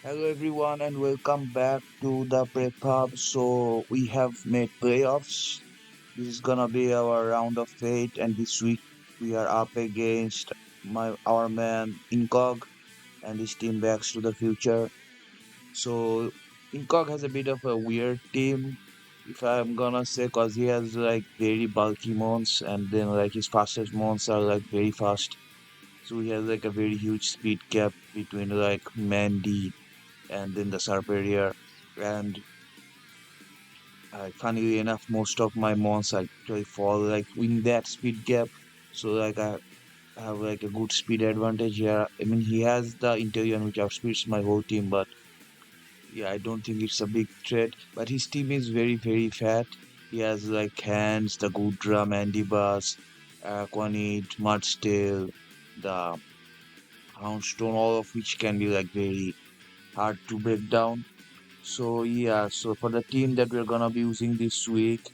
Hello everyone and welcome back to the PrepHub. So we have made playoffs. This is gonna be our round of eight, and this week we are up against our man Incog and his team Backs to the Future. So Incog has a bit of a weird team, if I'm gonna say, cause he has like very bulky mons, and then like his fastest mons are like very fast. So he has like a very huge speed gap between like Mandy and then the Serperior. And funnily enough, most of my mons actually fall like in that speed gap. So like I have like a good speed advantage here. I mean, he has the Interion which outspeeds my whole team, but yeah, I don't think it's a big threat. But his team is very fat. He has like Hands, the Gudra, Mandibas, Aquanid, Mudstail, the Houndstone, all of which can be like very hard to break down. So yeah, so for the team that we're gonna be using this week,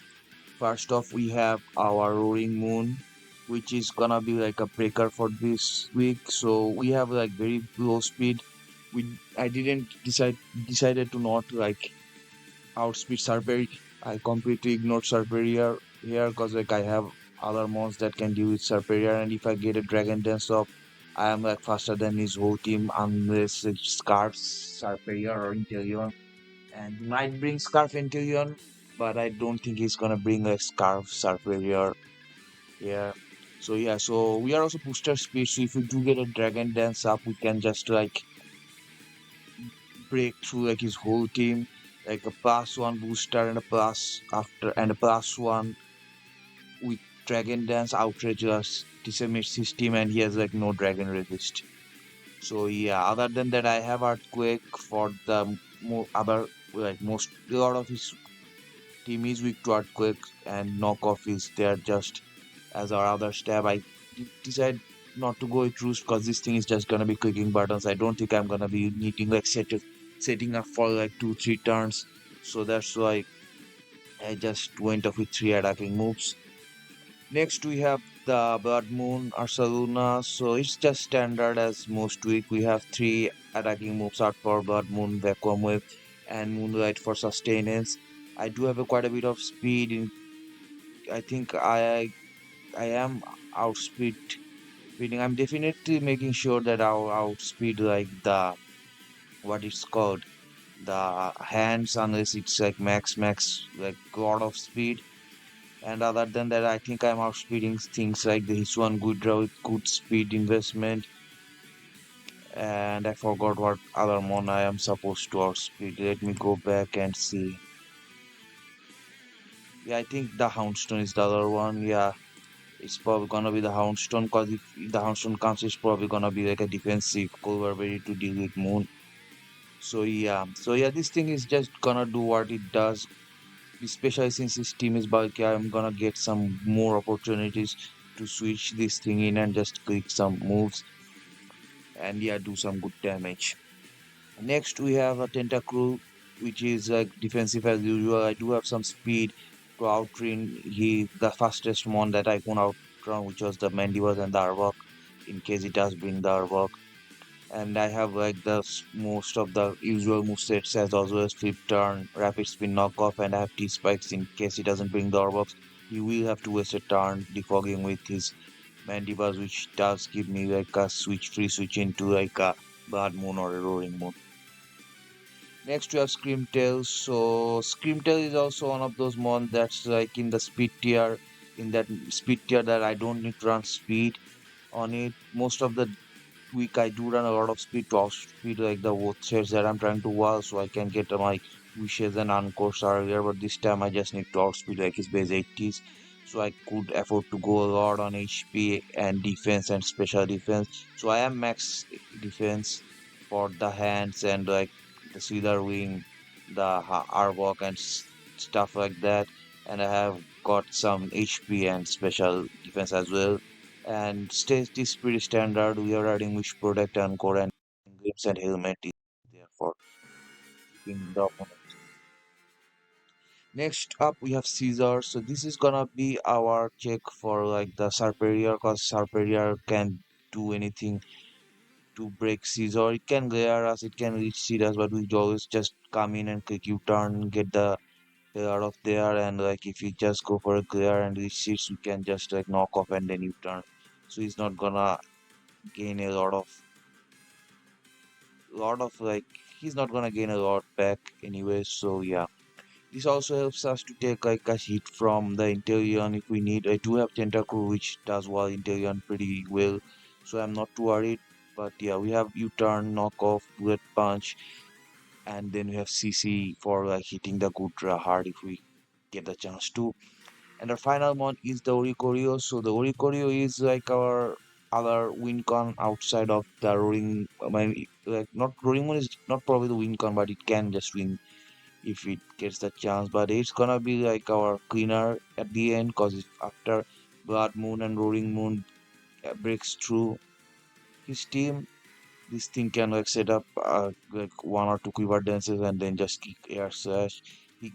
first off we have our Roaring Moon, which is gonna be like a breaker for this week. So we have like very low speed. I didn't decided to not like outspeed Serperior. I completely ignored Serperior here because like I have other mons that can deal with Serperior, and if I get a Dragon Dance off, I am like faster than his whole team unless it scarfs Serperior or Inteleon, and he might bring Scarf Inteleon, but I don't think he's gonna bring a Scarf Serperior here. So yeah, so we are also booster speed, so if we do get a Dragon Dance up, we can just like break through like his whole team, like a +1 booster and a plus after and a +1 with Dragon Dance outrageous decimates his team, and he has like no Dragon Resist. So yeah, other than that, I have Earthquake for the other like most a lot of his team is weak to Earthquake, and knockoff is there just as our other stab. I decide not to go with Roost because this thing is just gonna be clicking buttons. I don't think I'm gonna be needing like setting up for like 2-3 turns. So that's why I just went off with 3 attacking moves. Next we have the Blood Moon Ursaluna. So it's just standard as most week. We have 3 attacking moves out for Blood Moon, Vacuum Wave, and Moonlight for sustenance. I do have quite a bit of speed in. I think I am outspeed speeding. I'm definitely making sure that I'll outspeed like the what it's called the hands, unless it's like max like god of speed. And other than that, I think I'm outspeeding things like the Hiswan Gudra with good speed investment. And I forgot what other mon I am supposed to outspeed. Let me go back and see. Yeah, I think the Houndstone is the other one. Yeah, it's probably gonna be the Houndstone, because if the Houndstone comes, it's probably gonna be like a defensive cover ready to deal with Moon. So yeah, this thing is just gonna do what it does. Especially since his team is bulky, I'm gonna get some more opportunities to switch this thing in and just click some moves and yeah, do some good damage. Next, we have a Tentacruel, which is like defensive as usual. I do have some speed to outrun the fastest one that I can outrun, which was the Mandibas and the Arbok, in case it does bring the Arbok. And I have like most of the usual movesets as always flip turn, rapid spin knockoff, and I have T spikes in case he doesn't bring the Orbox. He will have to waste a turn defogging with his Mandibas, which does give me like a free switch into like a Blood Moon or a Roaring Moon. Next we have Screamtail. So Screamtail is also one of those mon that's like in the speed tier, in that speed tier that I don't need to run speed on it. Most of the week I do run a lot of speed to outspeed like the threads that I'm trying to wall, so I can get my wishes and uncourse earlier, but this time I just need to outspeed like his base 80s, so I could afford to go a lot on HP and defense and special defense. So I am max defense for the hands and like the Cedar Wing, the Arbok and stuff like that, and I have got some HP and special defense as well, and state is pretty standard. We are adding wish product and core and grips and helmet is there for keeping the opponent. Next up we have Caesar. So this is gonna be our check for like the Serperior, because Serperior can do anything to break Caesar. It can glare us, it can reach Cedars, but we always just come in and quick U-turn, get the hell out of there, and like if you just go for a glare and reach seats, we can just like knock off and then U-turn. So he's not gonna gain a lot of like he's not gonna gain a lot back anyway. So yeah. This also helps us to take like a hit from the Interion if we need. I do have Tentacruel which does well Interion pretty well, so I'm not too worried. But yeah, we have U-turn, knockoff, bullet punch, and then we have CC for like hitting the Gudra hard if we get the chance to. And our final one is the Oricorio. So the Oricorio is like our other win con outside of the Roaring. I mean, like not Roaring one is not probably the win con, but it can just win if it gets the chance. But it's gonna be like our cleaner at the end because after Blood Moon and Roaring Moon breaks through his team, this thing can like set up like one or two quiver dances and then just kick air slash. He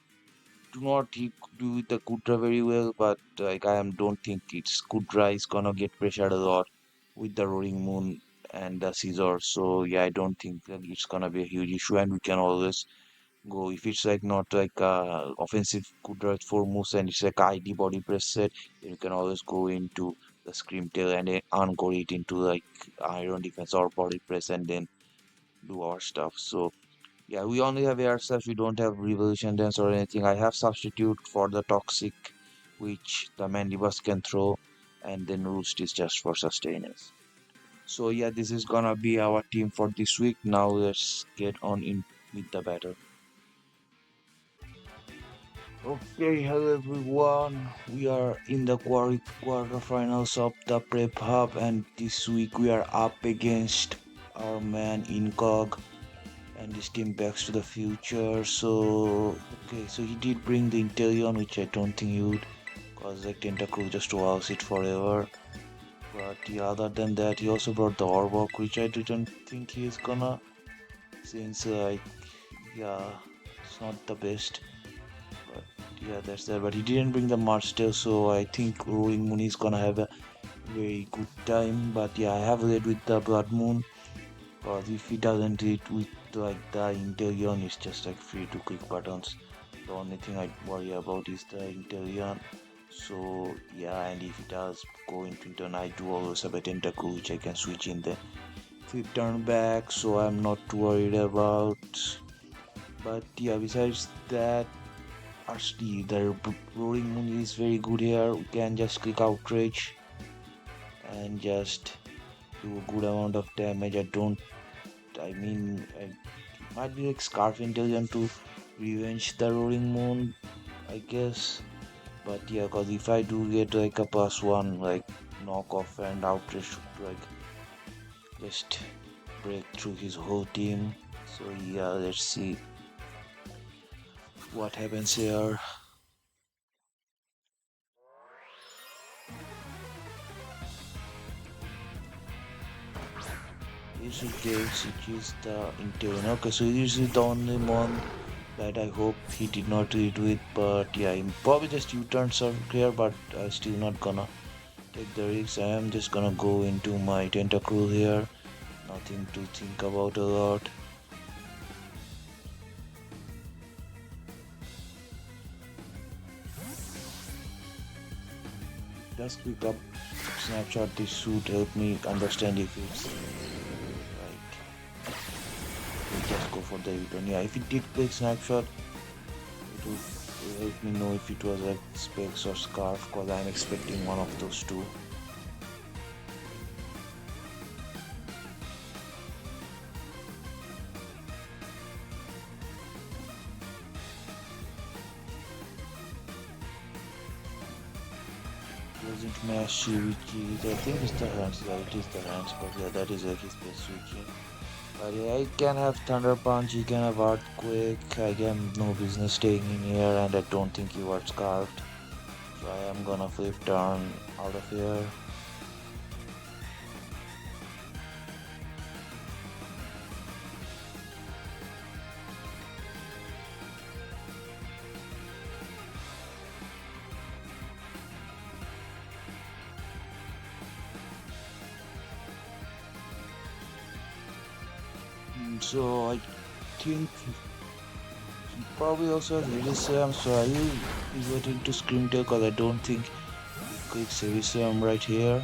he do with the Kudra very well, but like don't think it's Kudra is gonna get pressured a lot with the Roaring Moon and the Caesar. So yeah, I don't think that it's gonna be a huge issue, and we can always go if it's like not like offensive Kudra 4 moves and it's like ID body press set, then you can always go into the Scream Tail and encore it into like Iron Defense or body press and then do our stuff. So yeah, we only have air slash, we don't have revolution dance or anything. I have substitute for the toxic, which the Mandibus can throw, and then roost is just for sustainers. So yeah, this is gonna be our team for this week. Now let's get on in with the battle. Okay, hello everyone. We are in the quarterfinals of the PrepHub, and this week we are up against our man Incog and his team Backs to the Future. So, okay, so he did bring the Intellion, which I don't think he would, cause like Tentacruel just walls it forever. But yeah, other than that, he also brought the Orbok, which I didn't think he's gonna, since like, yeah, it's not the best. But yeah, that's there. But he didn't bring the March so I think Rolling Moon is gonna have a very good time. But yeah, I have led with the Blood Moon. Cause if he doesn't hit with like the Interion, it's just like free to click buttons. The only thing I worry about is the Interion. So yeah, and if it does go into turn, I do always have a Tentacle which I can switch in the flip turn back. So I'm not too worried about. But yeah, besides that, actually the Roaring Moon is very good here. We can just click Outrage and just do a good amount of damage. It might be like Scarf Intelligent to revenge the Roaring Moon, I guess. But yeah, cause if I do get like a +1, like knockoff and outrage to like just break through his whole team. So yeah, let's see what happens here. This is James, which is the Interior. Okay, so this is the only one that I hope he did not read with, but yeah, he probably just U-turns are here, but I still not gonna take the risk. I am just gonna go into my Tentacruel here. Nothing to think about a lot. Just pick up snapshot. This should help me understand if it's like we just go for the U-turn. Yeah, if it did click snapshot, it would help me know if it was like Specs or Scarf, because I'm expecting one of those two. Wasn't Mashi, which is I think it's the hands. Yeah, it is the hands, but yeah, that is like his best switching. But yeah, I can have Thunder Punch, he can have Earthquake, I have no business staying in here, and I don't think he was Scarfed. So I am gonna flip turn out of here. So I think he probably also has Elysium, so I will pivot into Screamtail because I don't think he clicks Elysium right here.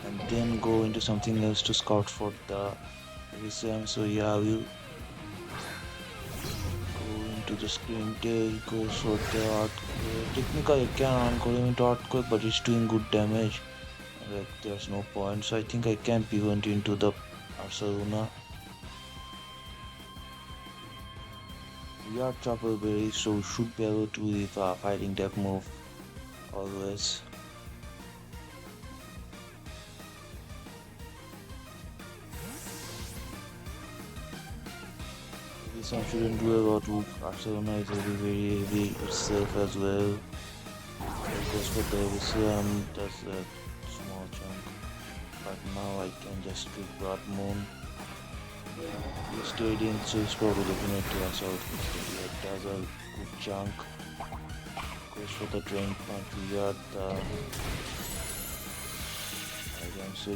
And then go into something else to scout for the Elysium. So yeah, I will go into the Screamtail, he goes for the Earthquake. Technically I can call him into Earthquake, but it's doing good damage. Like there's no point, so I think I can pivot into the Arsaluna. We are Chopper Berry, so we should be able to with a fighting deck move always. This one shouldn't do a lot of Barcelona is very heavy itself as well. It goes for the Elysium, that's a small chunk. But now I can just click Blood Moon. He stayed in, so he's probably looking at the assault. It does a good chunk. Goes for the Drain Punch, we got the item. So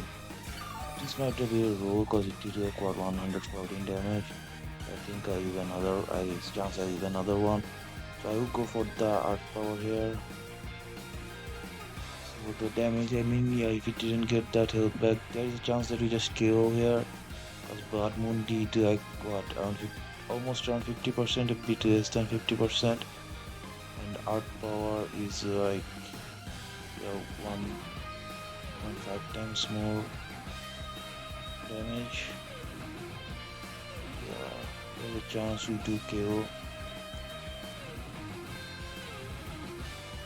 this might be a roll because it did require 114 damage. I think I use another, chance I use another one. So I will go for the Art Power here. So the damage, I mean, yeah, if it didn't get that health back, there is a chance that we just KO here. Because Blood Moon did like what, around almost around 50%, a bit less than 50%. And Art Power is like, yeah, 1.5 times more damage. Yeah, there's a chance we do KO.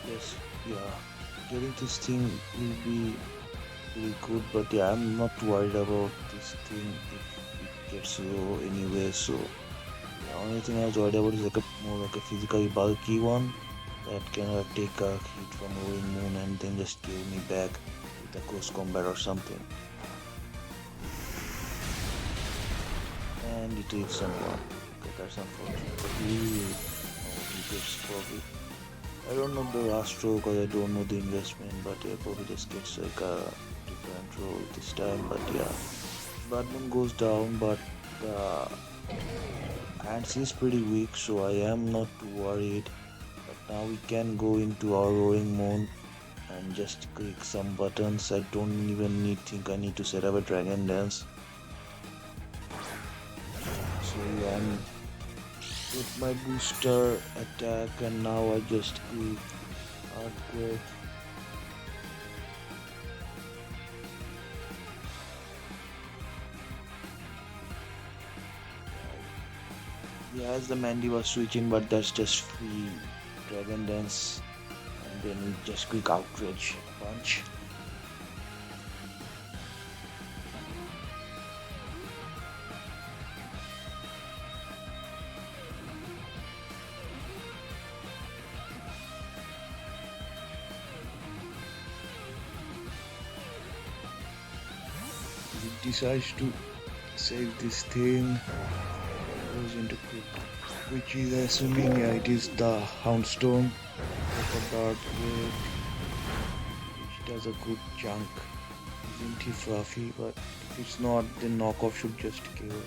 Yes, yeah, getting this thing will be really good, but yeah, I'm not worried about this thing if it gets low anyway. So the only thing I was worried about is like more like a physically bulky one that can take a hit from Rolling Moon and then just kill me back with a close combat or something. And it takes someone. Okay, that's unfortunate. But he gets probably. I don't know the last row because I don't know the investment, but yeah, probably just gets like a different row this time. But yeah, Batman goes down, but the hands is pretty weak, so I am not too worried. But now we can go into our Roaring Moon and just click some buttons. I don't even think I need to set up a Dragon Dance. So yeah, I'm with my booster attack, and now I just click Earthquake. Yeah, as the Mandy was switching, but that's just free Dragon Dance, and then we just quick Outrage Punch. He decides to save this thing, goes into quick, which is assuming yeah, it is the Houndstone for the Earthquake, which does a good chunk. Isn't he fluffy? But if it's not, then knockoff should just kill.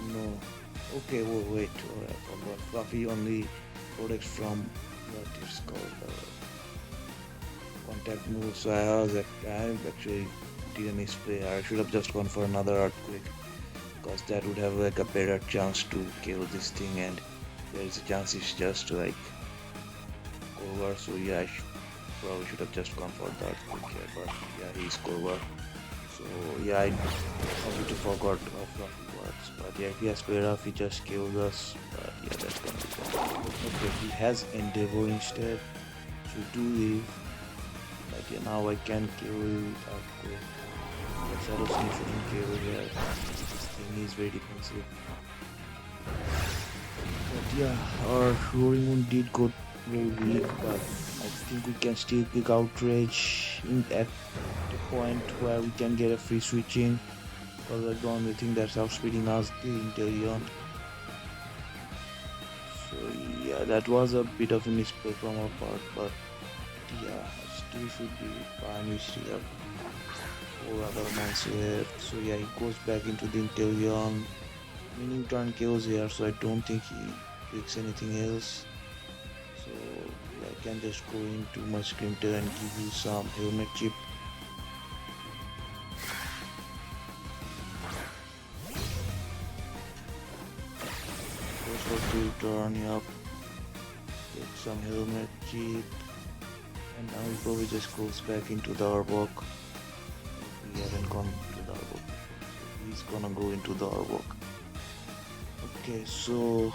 No. Okay, wait. Oh, I forgot. Fluffy only protects from what it's called contact move. So I actually did a misplay. I should have just gone for another Earthquake because that would have like a better chance to kill this thing, and there is a chance it's just like over. So yeah, probably should have just gone for the Earthquake here, but yeah, he's cover. So yeah, I completely forgot how Fluffy works. But yeah, if he has square up, he just kills us. But yeah, that's gonna be fun. Okay, he has Endeavor instead. So do leave. But yeah, now I can kill you with Earthquake. Yes, I don't see shouldn't kill here. This thing is very defensive. But yeah, our Roaring Moon did go very weak, but I think we can still pick Outrage at the point where we can get a free switching. Because like the only thing that's outspeeding us the Inteleon. So yeah, that was a bit of a mistake from our part, but yeah, still should be fine. We still have 4 other months left. So yeah, he goes back into the Inteleon. Meaning turn kills here, so I don't think he picks anything else. So yeah, I can just go into my Scrimter and give you some helmet chip. Goes for 3 turn, yup. Take some helmet chip. And now he probably just goes back into the Arbok. We haven't gone to the Arbok. So he's gonna go into the Arbok. Okay, so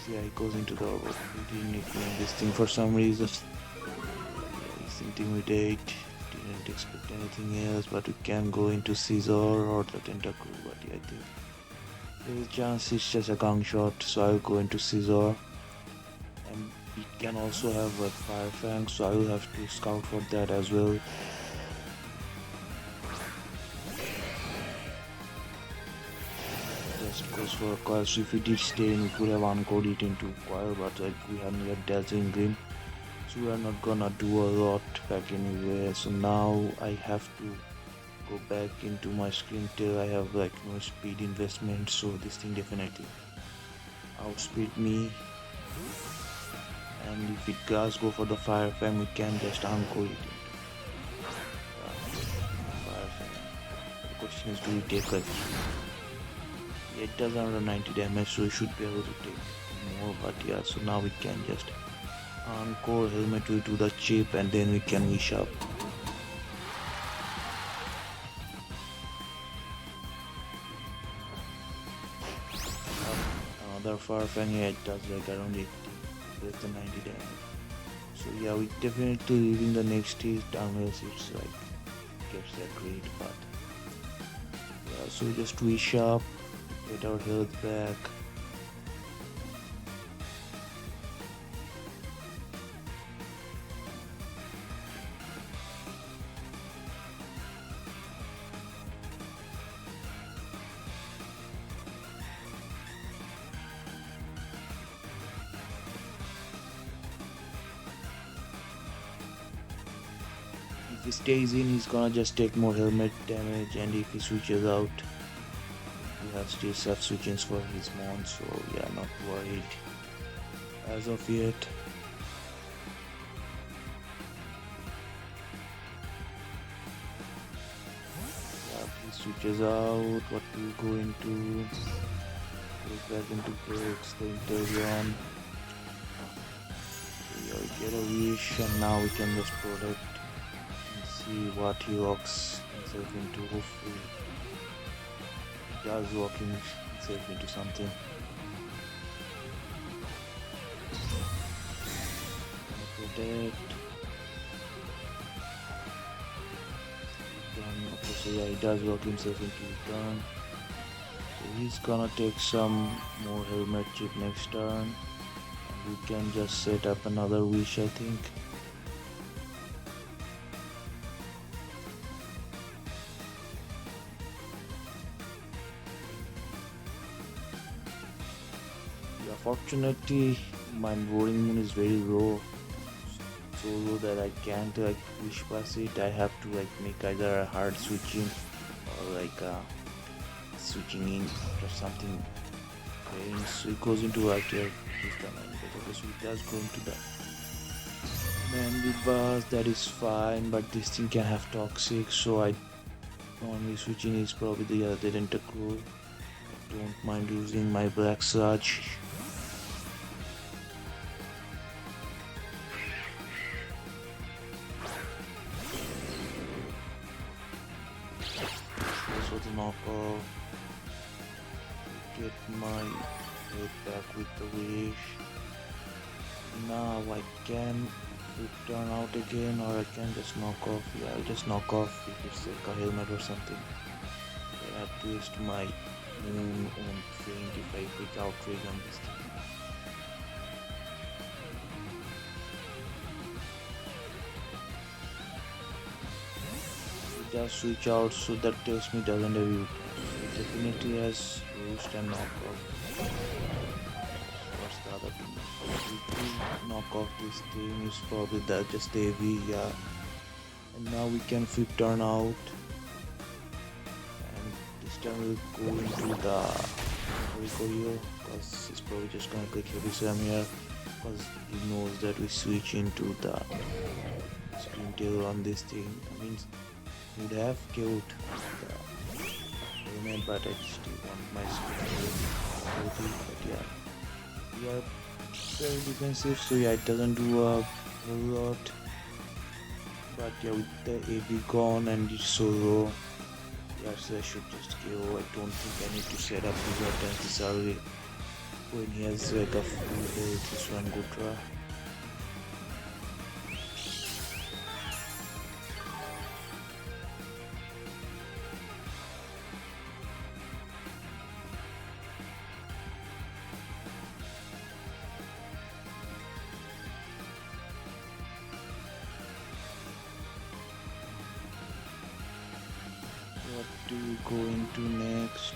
yeah, he goes into the Arbok. He didn't nickname this thing for some reason. He's intimidate. Didn't expect anything else, but we can go into Caesar or the Tentacle. But yeah, I think there's a chance it's just a gang shot, so I'll go into Caesar. And we can also have like Fire Fang, so I will have to scout for that as well. Just goes for a coil, so if we did stay in, we could have encoded it into coil, but like we haven't yet Dazzling Gleam. So we are not gonna do a lot back anyway. So now I have to go back into my screen till I have like no speed investment. So this thing definitely outspeed me. And if it does go for the Fire Fang, we can just encode it into Fire Fang. The question is, do we take like it does under 90 damage, so we should be able to take more. But yeah, so now we can just encore helmet to the chip and then we can wish up. Another Fire Fang, yeah, it does like around 80, less than 90 damage. So yeah, we definitely leaving the next stage unless it's like gets that great, but yeah, so we just wish up, get our health back. If he stays in, he's gonna just take more helmet damage, and if he switches out, we have still self switchings for his mon, so yeah, not worried as of yet. Yeah, he switches out. What do we go into? Goes back into breaks the Inteleon. We get a wish, and now we can just protect. See what he locks himself into. Hopefully he does lock himself into something. Protect. Okay, so yeah, he does lock himself into return. So he's gonna take some more helmet chip next turn. And we can just set up another wish, I think. Fortunately, my boarding moon is very low, so low that I can't like wish pass it. I have to like make either a hard switching or like switching in or something. Okay, so it goes into right here this time. Okay, so it does go into the man bus. That is fine, but this thing can have toxic. So I only switching is probably the other tentacle. I don't mind using my black sludge. Knockoff. Get my head back with the wish. Now I can turn out again, or I can just knock off. Yeah, I'll just knock off if it's like a helmet or something. Then I have to waste my moon on faint if I quick outrage on this thing. Does switch out, so that tells me doesn't have you. It definitely has roost and knockoff. What's the other thing? If we knock off this thing, is probably that just AV, yeah. And now we can flip turn out. turn we'll go into the Koyo because he's probably just gonna click heavy slam here because he knows that we switch into the screen tail on this thing. I mean, would have killed the element, but I still want my screen tail. But yeah, we are very defensive, so yeah, it doesn't do a whole lot. But yeah, with the AB gone and it's solo, yeah, so I should just KO. I don't think I need to set up these attacks this early when he has like a full day. This one good draw. What do we go into next?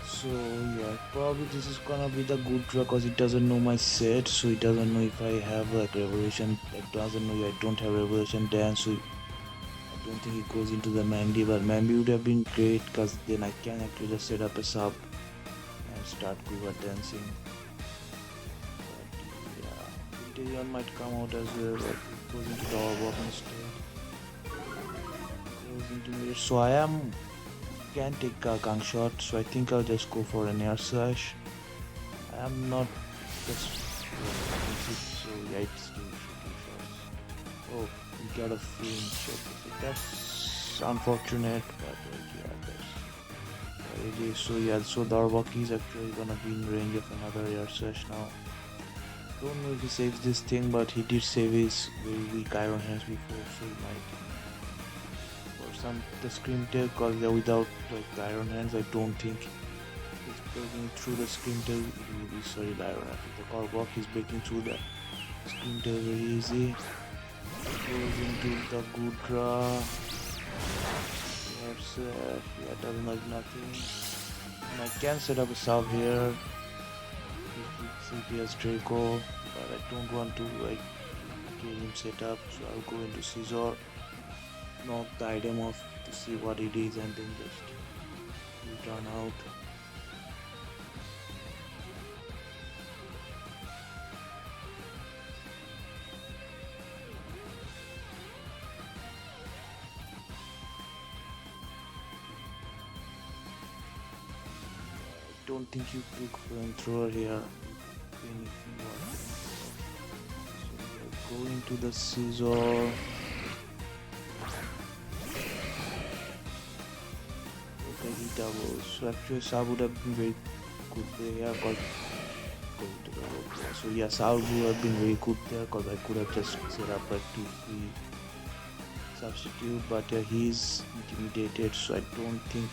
So yeah, probably this is gonna be the good draw because it doesn't know my set, so it doesn't know if I have like revolution. It doesn't know I don't have revolution dance, so I don't think it goes into the Mandy, but Mandy would have been great because then I can actually just set up a sub and start quiver dancing. But yeah, Interion might come out as well, but it goes into the orb instead. Goes into mid. So I can take a gun shot, so I think I'll just go for an air slash. I am not just so yeah, it's still shooting shots. Oh, we got a frame shot. So that's unfortunate, but yeah, that's what it is. So yeah, so Darwaki is actually gonna be in range of another air slash now. Don't know if he saves this thing, but he did save his very weak iron hands before, so he might. The scream tail, because without like the iron hands, I don't think he's breaking through the scream tail. Sorry, the iron hand. The Korgok is breaking through the scream tail very easy. Goes into the good draw. Yeah, doesn't like nothing. And I can set up a sub here. He has Draco, but I don't want to like get him set up, so I'll go into Scizor. Knock the item off to see what it is and then just return out. I don't think you click flamethrower here even if you want. So go into the Scizor. Doubles. So actually Saab would have been very good there because so yeah, Saab would have been very good there because I could have just set up like 2-3 substitute, but he's intimidated, so I don't think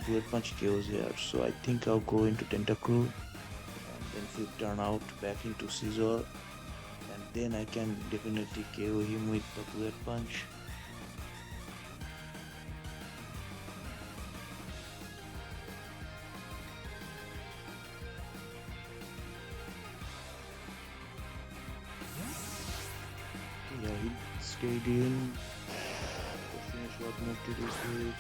bullet punch kills here. So I think I'll go into Tentacruel and then flip turn out back into Scizor, and then I can definitely KO him with the bullet punch. Yeah, he stayed in. Finish what move to do with.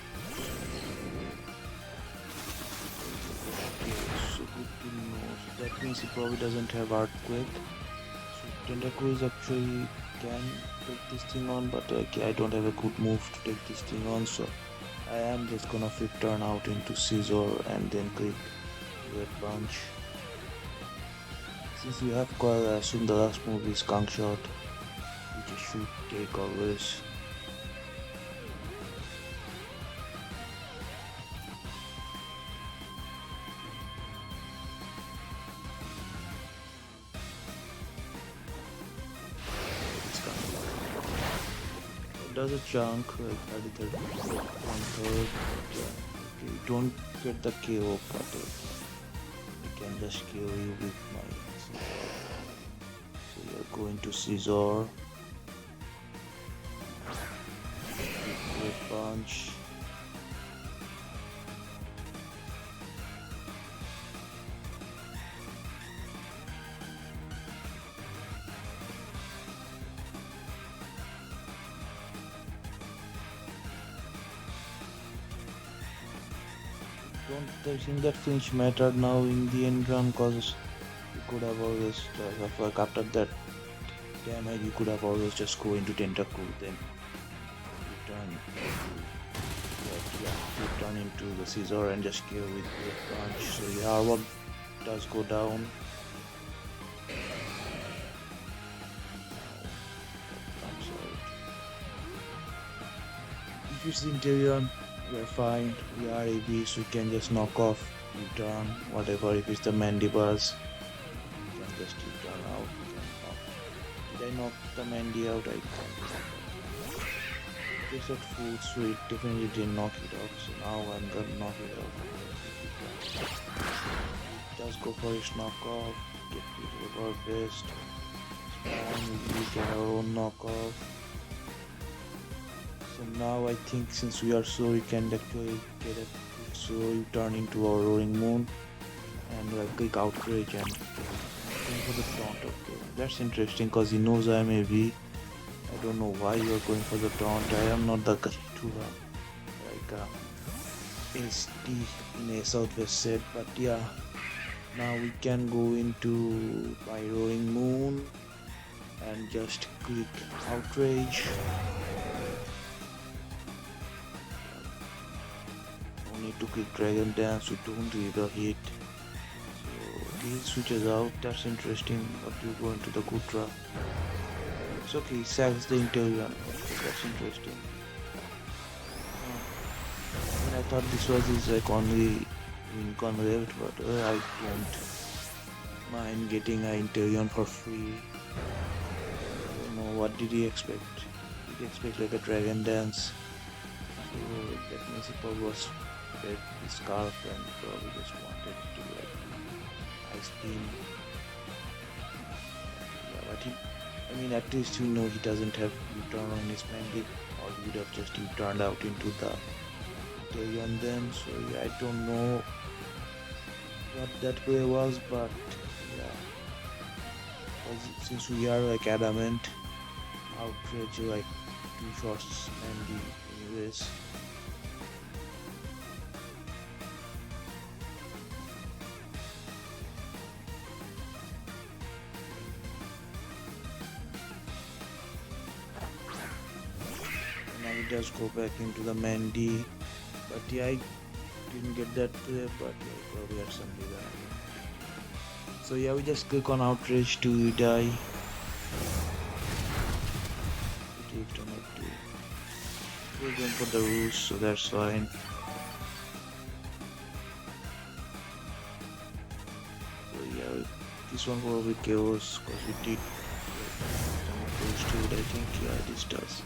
Okay, so good to know. So that means he probably doesn't have Earthquake. So Tentacruel actually can take this thing on, but I don't have a good move to take this thing on, so I am just gonna flip turn out into Scizor and then click Red Punch. Since you have called, I assume the last move is Skunk Shot, which I should take always. It does a chunk, like 33, 1/3. Yeah. Okay, you don't get the KO, but I can just kill you with my Scizor. So you're going to Scizor. Red Punch. don't think that flinch mattered now in the end run, cause you could have always like after that damage you could have always just go into tentacle, then you turn you turn into the scissor and just kill with the punch. So yeah, our work does go down. I'm sorry. If it's the interior, we're fine. We are AB, so we can just knock off, U-turn, whatever. If it's the mandibles, we can just U-turn out. Did I knock the Mandy out? I can't. It's at full, so it definitely didn't knock it off. So now I'm gonna knock it off. Just go for his knockoff. Get rid of our best. Spawn, we get our own knockoff. So now I think since we are slow, we can actually get it. So you turn into our roaring moon and like click outrage and going for the taunt. Okay, that's interesting because he knows I am AV. I don't know why you are going for the taunt. I am not the guy to like SD in a southwest set, but yeah. Now we can go into my roaring moon and just click outrage. No need to click dragon dance. We don't either hit. So he switches out. That's interesting. But you go into the Gutra. It's okay. He sacks the interior. That's interesting. I thought this was his like only Incog left, but I don't mind getting an interior for free. I don't know, what did he expect? Did he expect like a dragon dance? So that means he probably was dead his scarf and probably just wanted to like ice beam. Yeah, but I mean, at least you know he doesn't have U-turn on his Mandy, or he would have just U-turned out into the on them. So yeah, I don't know what that play was, but yeah, since we are like adamant, outrage like 2 shots Mandy anyways. Now we just go back into the Mandy. But yeah, I didn't get that play, but yeah, probably had some design. So yeah, we just click on outrage to die. We're going for the rules, so that's fine. So yeah, this one probably kills because we did I think. Yeah, this does.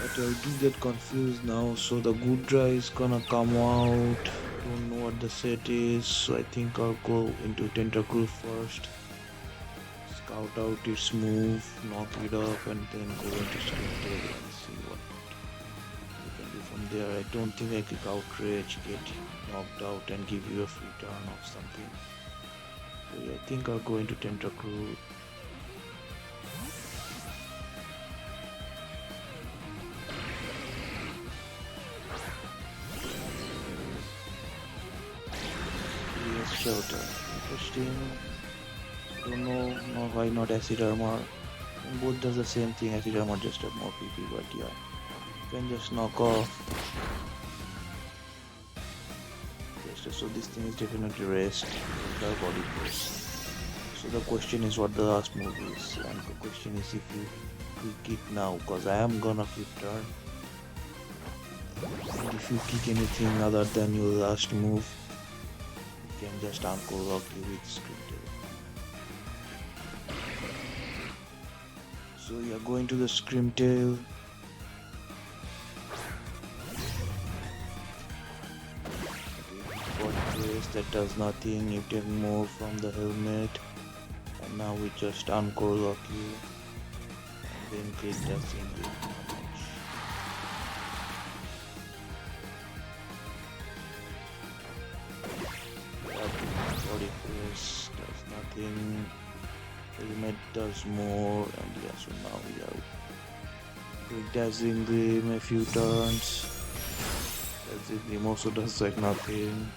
But I do get confused now, so the Gudra is gonna come out. Don't know what the set is, so I think I'll go into Tentacle first. Scout out its move, knock it off, and then go into Scripted and see what we can do from there. I don't think I click outrage, get knocked out, and give you a free turn or something. So yeah, I think I'll go into Tentacle. Shelter. Interesting. Don't know why not acid armor. And both does the same thing. Acid armor just have more PP, but yeah, you can just knock off. Yes, so this thing is definitely rest. The body press. So the question is what the last move is, and the question is if you click it now, because I am gonna flip turn. And if you kick anything other than your last move, can just uncle you with Scrimtail. So you are going to the Scrimtail. What place that does nothing, you take more from the helmet, and now we just uncle lock you and then crit does injury. Does nothing, helmet does more, and yeah, so now we are doing dazzling gleam a few turns. Is it remorse or does like nothing?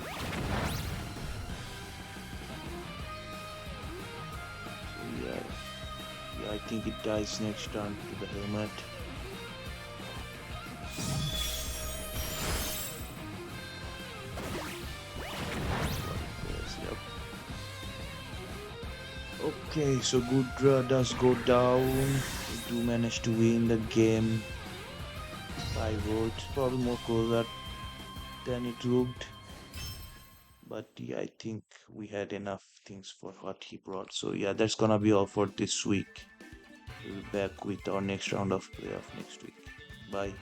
So yeah, I think it dies next turn to the helmet. Yes, yep. Okay, so good draw does go down. We do manage to win the game by votes. Probably more closer than it looked. But yeah, I think we had enough things for what he brought. So yeah, that's gonna be all for this week. We'll be back with our next round of playoff next week. Bye.